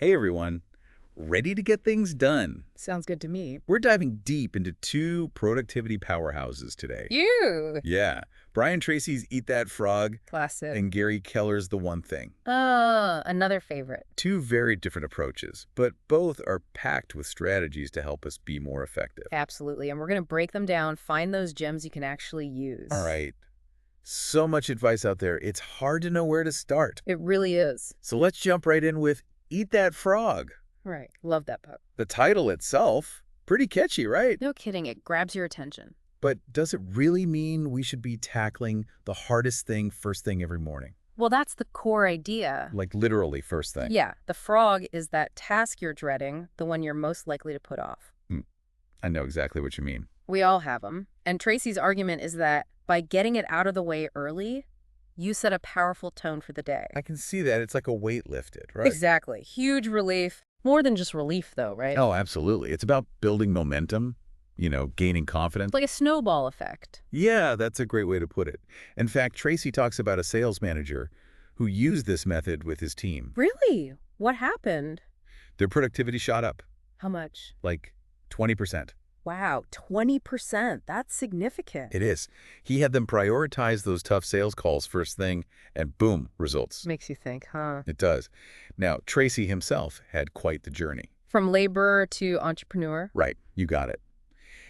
Hey everyone, ready to get things done? Sounds good to me. We're diving deep into two productivity powerhouses today. You! Yeah, Brian Tracy's Eat That Frog Classic. and Gary Keller's The One Thing. Another favorite. Two very different approaches, but both are packed with strategies to help us be more effective. Absolutely. And we're going to break them down, find those gems you can actually use. All right, so much advice out there, it's hard to know where to start. It really is. So let's jump right in with Eat That Frog. Right. Love that book. The title itself, pretty catchy, right? No kidding. It grabs your attention. But does it really mean we should be tackling the hardest thing first thing every morning? Well, that's the core idea. Like literally first thing? Yeah. The frog is that task you're dreading, the one you're most likely to put off. I know exactly what you mean. We all have them. And Tracy's argument is that by getting it out of the way early, you set a powerful tone for the day. I can see that. It's like a weight lifted, right? Exactly. Huge relief. More than just relief, though, right? Oh, absolutely. It's about building momentum, gaining confidence. Like a snowball effect. Yeah, that's a great way to put it. In fact, Tracy talks about a sales manager who used this method with his team. Really? What happened? Their productivity shot up, How much? like 20%. Wow, 20%. That's significant. It is. He had them prioritize those tough sales calls first thing, and boom, results. Makes you think, huh? It does. Now, Tracy himself had quite the journey. From laborer to entrepreneur. Right, you got it.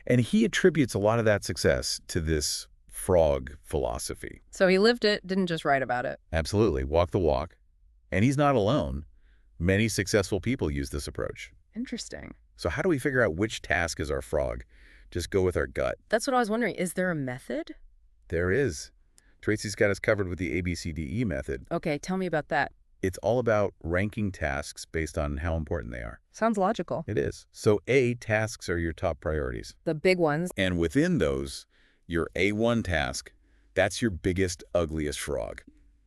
And he attributes a lot of that success to this frog philosophy. So he lived it, didn't just write about it. Absolutely, walk the walk. And he's not alone. Many successful people use this approach. Interesting. So how do we figure out which task is our frog? Just go with our gut. That's what I was wondering. Is there a method? There is. Tracy's got us covered with the ABCDE method. Okay, tell me about that. It's all about ranking tasks based on how important they are. Sounds logical. It is. So A, tasks are your top priorities. The big ones. And within those, your A1 task, that's your biggest, ugliest frog.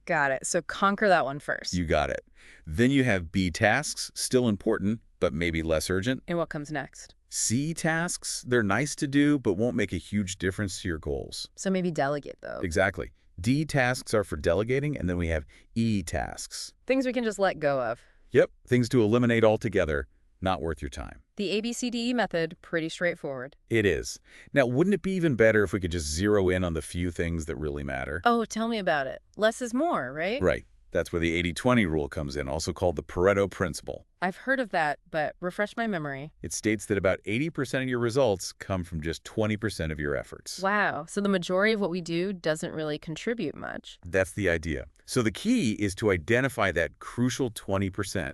Got it. So conquer that one first. You got it. Then you have B tasks, still important, but maybe less urgent. And what comes next? C tasks, they're nice to do, but won't make a huge difference to your goals. So maybe delegate, though. Exactly. D tasks are for delegating, and then we have E tasks. Things we can just let go of. Yep, things to eliminate altogether, not worth your time. The ABCDE method, pretty straightforward. It is. Now, wouldn't it be even better if we could just zero in on the few things that really matter? Oh, tell me about it. Less is more, right? Right. That's where the 80-20 rule comes in, also called the Pareto principle. I've heard of that, but refresh my memory. It states that about 80% of your results come from just 20% of your efforts. Wow. So the majority of what we do doesn't really contribute much. That's the idea. So the key is to identify that crucial 20%,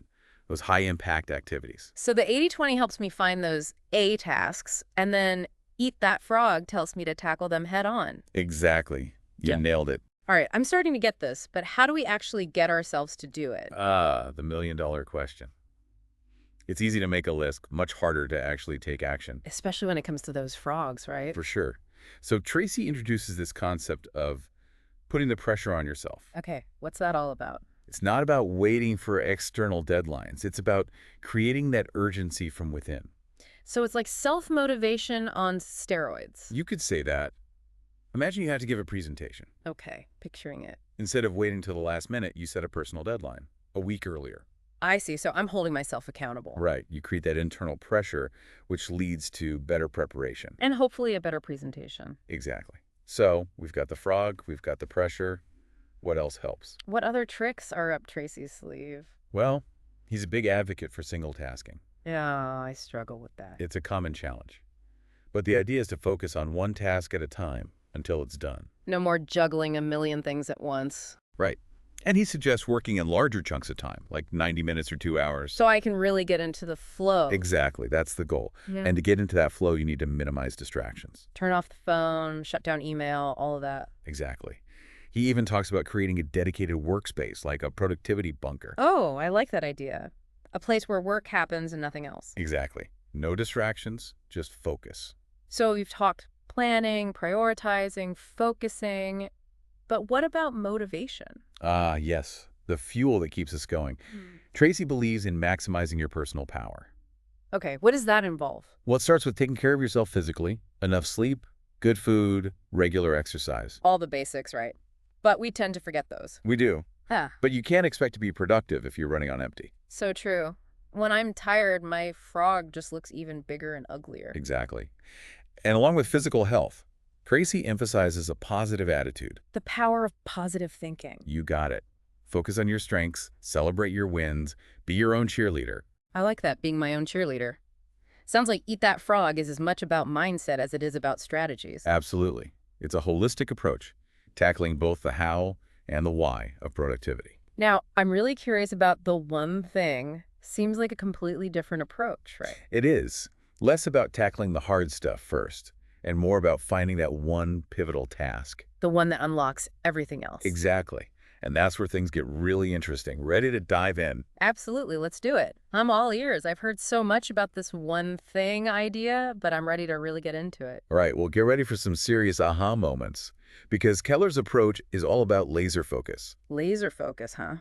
those high-impact activities. So the 80-20 helps me find those A tasks, and then Eat That Frog tells me to tackle them head on. Exactly. You nailed it. All right, I'm starting to get this, but how do we actually get ourselves to do it? The million-dollar question. It's easy to make a list, much harder to actually take action. Especially when it comes to those frogs, right? For sure. So Tracy introduces this concept of putting the pressure on yourself. Okay, what's that all about? It's not about waiting for external deadlines. It's about creating that urgency from within. So it's like self-motivation on steroids. You could say that. Imagine you have to give a presentation. Okay, picturing it. Instead of waiting till the last minute, you set a personal deadline a week earlier. I see. So I'm holding myself accountable. Right. You create that internal pressure, which leads to better preparation. And hopefully a better presentation. Exactly. So we've got the frog, we've got the pressure. What else helps? What other tricks are up Tracy's sleeve? Well, he's a big advocate for single tasking. Yeah, I struggle with that. It's a common challenge. But the idea is to focus on one task at a time until it's done. No more juggling a million things at once. Right. And he suggests working in larger chunks of time, like 90 minutes or 2 hours. So I can really get into the flow. Exactly. That's the goal. Yeah. And to get into that flow, you need to minimize distractions. Turn off the phone, shut down email, all of that. Exactly. He even talks about creating a dedicated workspace, like a productivity bunker. Oh, I like that idea. A place where work happens and nothing else. Exactly. No distractions, just focus. So you've talked planning, prioritizing, focusing, but what about motivation? Ah, yes. The fuel that keeps us going. Tracy believes in maximizing your personal power. Okay, what does that involve? Well, it starts with taking care of yourself physically, enough sleep, good food, regular exercise. All the basics, right? But we tend to forget those. We do. Ah, But you can't expect to be productive if you're running on empty. so true. When I'm tired, my frog just looks even bigger and uglier. Exactly. And along with physical health, Tracy emphasizes a positive attitude. The power of positive thinking. You got it. Focus on your strengths, celebrate your wins, be your own cheerleader. I like that, being my own cheerleader. Sounds like Eat That Frog is as much about mindset as it is about strategies. Absolutely. It's a holistic approach, tackling both the how and the why of productivity. Now, I'm really curious about the one thing. Seems like a completely different approach, right? It is less about tackling the hard stuff first and more about finding that one pivotal task. The one that unlocks everything else. Exactly. And that's where things get really interesting. Ready to dive in? Absolutely, let's do it. I'm all ears. I've heard so much about this one thing idea, but I'm ready to really get into it. All right, well, get ready for some serious aha moments because Keller's approach is all about laser focus. Laser focus, huh?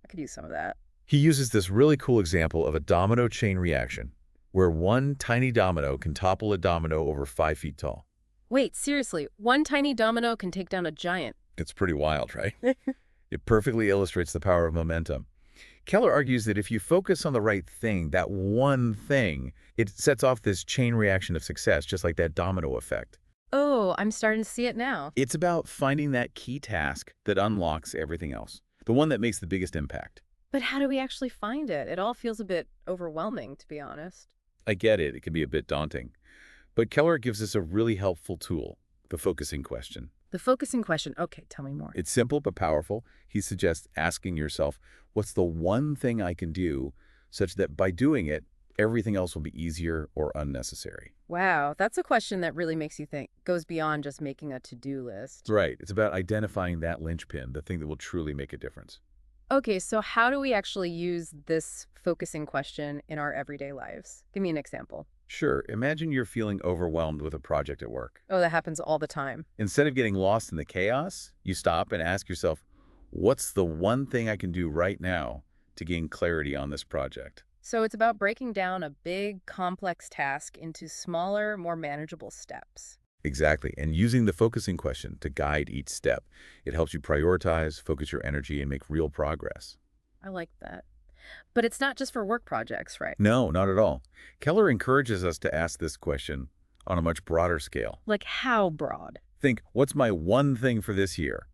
I could use some of that. He uses this really cool example of a domino chain reaction where one tiny domino can topple a domino over 5 feet tall. Wait, seriously, one tiny domino can take down a giant. It's pretty wild, right? It perfectly illustrates the power of momentum. Keller argues that if you focus on the right thing, that one thing, it sets off this chain reaction of success, just like that domino effect. Oh, I'm starting to see it now. It's about finding that key task that unlocks everything else, the one that makes the biggest impact. But how do we actually find it? It all feels a bit overwhelming, to be honest. I get it, it can be a bit daunting. But Keller gives us a really helpful tool, the focusing question. The focusing question. Okay, tell me more. It's simple but powerful. He suggests asking yourself, what's the one thing I can do such that by doing it, everything else will be easier or unnecessary? Wow, that's a question that really makes you think. Goes beyond just making a to-do list. Right. It's about identifying that linchpin, the thing that will truly make a difference. Okay, so how do we actually use this focusing question in our everyday lives? Give me an example. Sure, imagine you're feeling overwhelmed with a project at work. Oh, that happens all the time. Instead of getting lost in the chaos, you stop and ask yourself, what's the one thing I can do right now to gain clarity on this project? So it's about breaking down a big, complex task into smaller, more manageable steps. Exactly, and using the focusing question to guide each step. It helps you prioritize, focus your energy, and make real progress. I like that. But it's not just for work projects, right? No, not at all. Keller encourages us to ask this question on a much broader scale. Like how broad? Think, what's my one thing for this year?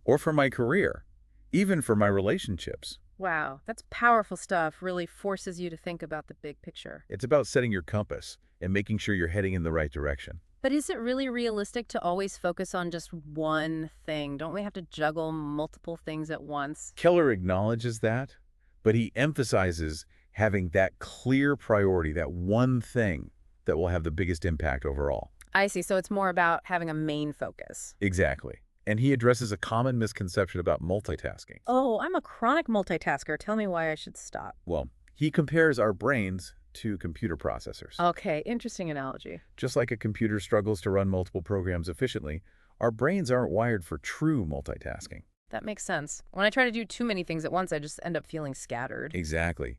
Or for my career? Even for my relationships? Wow, that's powerful stuff. Really forces you to think about the big picture. It's about setting your compass and making sure you're heading in the right direction. But is it really realistic to always focus on just one thing? Don't we have to juggle multiple things at once? Keller acknowledges that, but he emphasizes having that clear priority, that one thing that will have the biggest impact overall. I see. So it's more about having a main focus. Exactly. And he addresses a common misconception about multitasking. Oh, I'm a chronic multitasker. Tell me why I should stop. Well, he compares our brains to computer processors. Okay, interesting analogy. Just like a computer struggles to run multiple programs efficiently, our brains aren't wired for true multitasking. That makes sense. When I try to do too many things at once, I just end up feeling scattered. Exactly.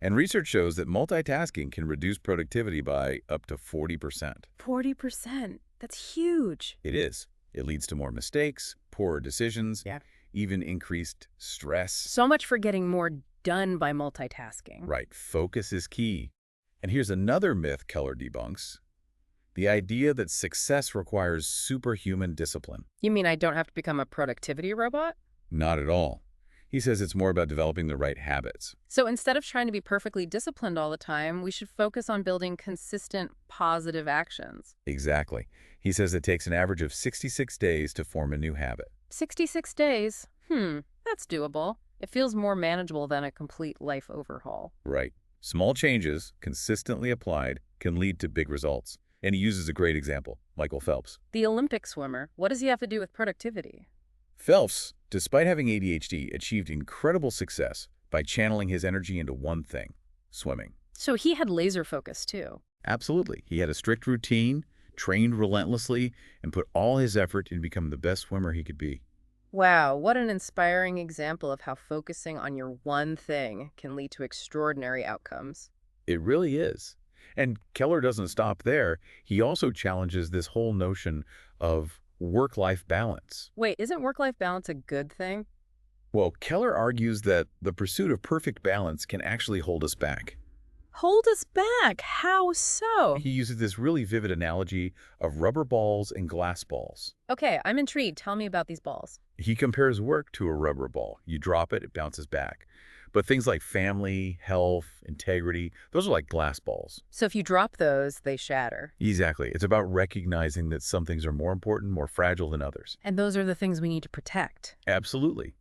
And research shows that multitasking can reduce productivity by up to 40%. 40%. That's huge. It is. It leads to more mistakes, poorer decisions, Yeah. even increased stress. So much for getting more done by multitasking. Right. Focus is key. And here's another myth Keller debunks. The idea that success requires superhuman discipline. You mean I don't have to become a productivity robot? Not at all. He says it's more about developing the right habits. So instead of trying to be perfectly disciplined all the time, we should focus on building consistent, positive actions. Exactly. He says it takes an average of 66 days to form a new habit. 66 days? That's doable. It feels more manageable than a complete life overhaul. Right. Small changes, consistently applied, can lead to big results. And he uses a great example, Michael Phelps. The Olympic swimmer, what does he have to do with productivity? Phelps, despite having ADHD, achieved incredible success by channeling his energy into one thing, swimming. So he had laser focus too. Absolutely. He had a strict routine, trained relentlessly, and put all his effort into becoming the best swimmer he could be. Wow, what an inspiring example of how focusing on your one thing can lead to extraordinary outcomes. It really is. And Keller doesn't stop there. He also challenges this whole notion of work-life balance. Wait, isn't work-life balance a good thing? Well, Keller argues that the pursuit of perfect balance can actually hold us back. Hold us back. How so? He uses this really vivid analogy of rubber balls and glass balls. Okay, I'm intrigued. Tell me about these balls. He compares work to a rubber ball. You drop it, it bounces back. But things like family, health, integrity, those are like glass balls. So if you drop those, they shatter. Exactly. It's about recognizing that some things are more important, more fragile than others. And those are the things we need to protect. Absolutely.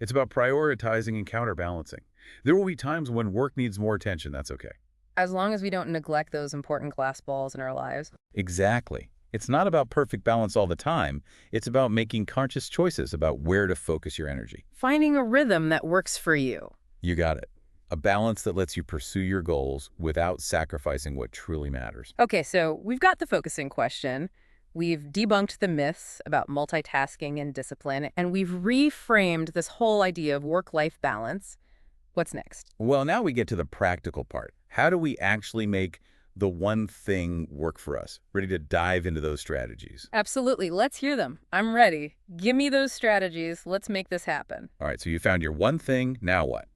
It's about prioritizing and counterbalancing. There will be times when work needs more attention. That's okay. As long as we don't neglect those important glass balls in our lives. Exactly. It's not about perfect balance all the time. It's about making conscious choices about where to focus your energy. Finding a rhythm that works for you. You got it. A balance that lets you pursue your goals without sacrificing what truly matters. Okay, so we've got the focusing question. We've debunked the myths about multitasking and discipline, and we've reframed this whole idea of work-life balance. What's next? Well, now we get to the practical part. How do we actually make the one thing work for us? Ready to dive into those strategies? Absolutely. Let's hear them. I'm ready. Give me those strategies. Let's make this happen. All right, so you found your one thing. Now what?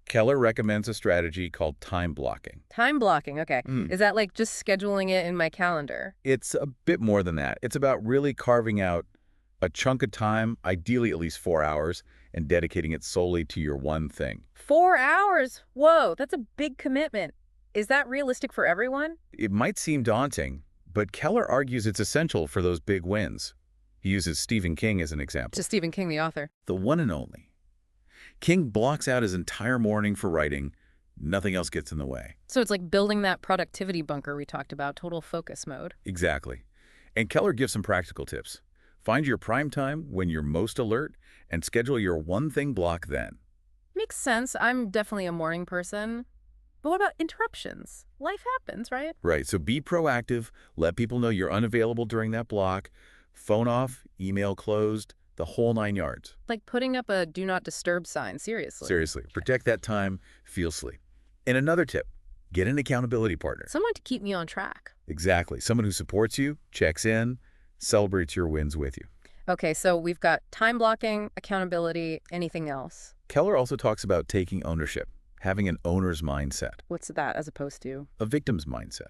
Keller recommends a strategy called time blocking. Time blocking, okay. Mm. Is that like just scheduling it in my calendar? It's a bit more than that. It's about really carving out a chunk of time, ideally at least 4 hours, and dedicating it solely to your one thing. 4 hours? Whoa, that's a big commitment. Is that realistic for everyone? It might seem daunting, but Keller argues it's essential for those big wins. He uses Stephen King as an example. To Stephen King, the author. The one and only. King blocks out his entire morning for writing. Nothing else gets in the way. So it's like building that productivity bunker we talked about, total focus mode. Exactly. And Keller gives some practical tips. Find your prime time when you're most alert and schedule your one thing block then. Makes sense. I'm definitely a morning person. But what about interruptions? Life happens, right? Right, so be proactive. Let people know you're unavailable during that block. Phone off, email closed, the whole 9 yards. Like putting up a do not disturb sign, seriously. Seriously, protect that time, feel sleep. And another tip, get an accountability partner. Someone to keep me on track. Exactly, someone who supports you, checks in, celebrates your wins with you. Okay, so we've got time blocking, accountability, anything else? Keller also talks about taking ownership, having an owner's mindset, What's that as opposed to? a victim's mindset.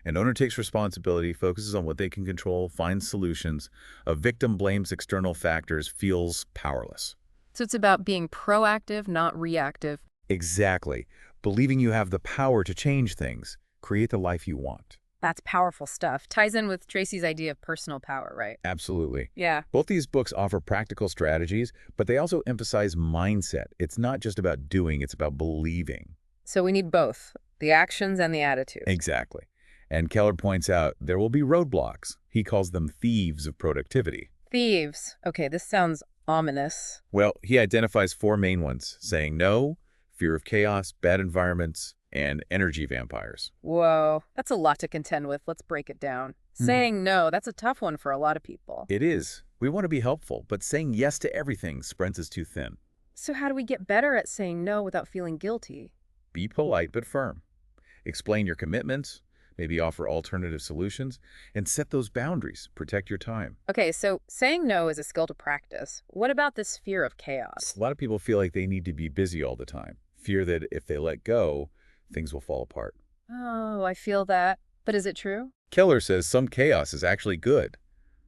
An owner takes responsibility, focuses on what they can control, finds solutions. A victim blames external factors, feels powerless. So it's about being proactive, not reactive. Exactly. Believing you have the power to change things, create the life you want. That's powerful stuff. Ties in with Tracy's idea of personal power, right? Absolutely. Yeah. Both these books offer practical strategies, but they also emphasize mindset. It's not just about doing, it's about believing. So we need both, the actions and the attitude. Exactly. And Keller points out there will be roadblocks. He calls them thieves of productivity. Thieves. Okay, this sounds ominous. Well, he identifies 4 main ones, saying no, fear of chaos, bad environments, and energy vampires. Whoa, that's a lot to contend with. Let's break it down. Saying no, that's a tough one for a lot of people. It is. We want to be helpful, but saying yes to everything spreads us too thin. So how do we get better at saying no without feeling guilty? Be polite but firm. Explain your commitments, maybe offer alternative solutions, and set those boundaries. Protect your time. Okay, so saying no is a skill to practice. What about this fear of chaos? A lot of people feel like they need to be busy all the time. Fear that if they let go, things will fall apart. Oh, I feel that. But is it true? Keller says some chaos is actually good,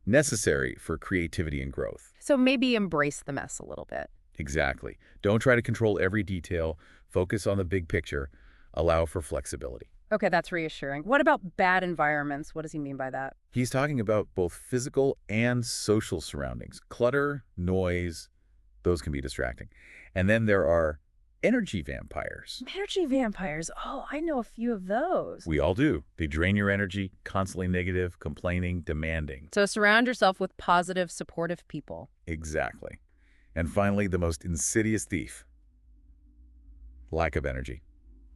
necessary for creativity and growth. So maybe embrace the mess a little bit. Exactly. Don't try to control every detail. Focus on the big picture. Allow for flexibility. Okay, that's reassuring. What about bad environments? What does he mean by that? He's talking about both physical and social surroundings. Clutter, noise, those can be distracting. And then there are energy vampires. Energy vampires. Oh, I know a few of those. We all do. They drain your energy, constantly negative, complaining, demanding. So surround yourself with positive, supportive people. Exactly. And finally, the most insidious thief. Lack of energy.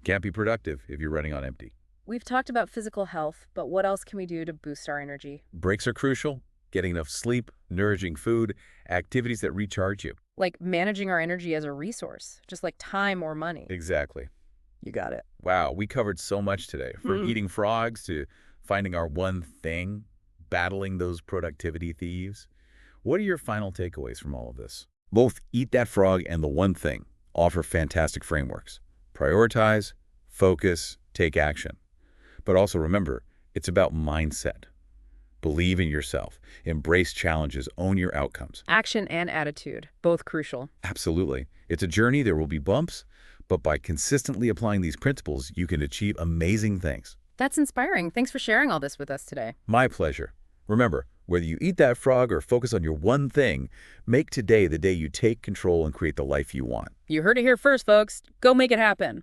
Can't be productive if you're running on empty. We've talked about physical health, but what else can we do to boost our energy? Breaks are crucial. Getting enough sleep, nourishing food, activities that recharge you. Like managing our energy as a resource, just like time or money. Exactly. You got it. Wow, we covered so much today. From eating frogs to finding our one thing, battling those productivity thieves. What are your final takeaways from all of this? Both Eat That Frog and The One Thing offer fantastic frameworks. Prioritize, focus, take action. But also remember, it's about mindset. Believe in yourself. Embrace challenges. Own your outcomes. Action and attitude, both crucial. Absolutely. It's a journey. There will be bumps, but by consistently applying these principles, you can achieve amazing things. That's inspiring. Thanks for sharing all this with us today. My pleasure. Remember, whether you eat that frog or focus on your one thing, make today the day you take control and create the life you want. You heard it here first, folks. Go make it happen.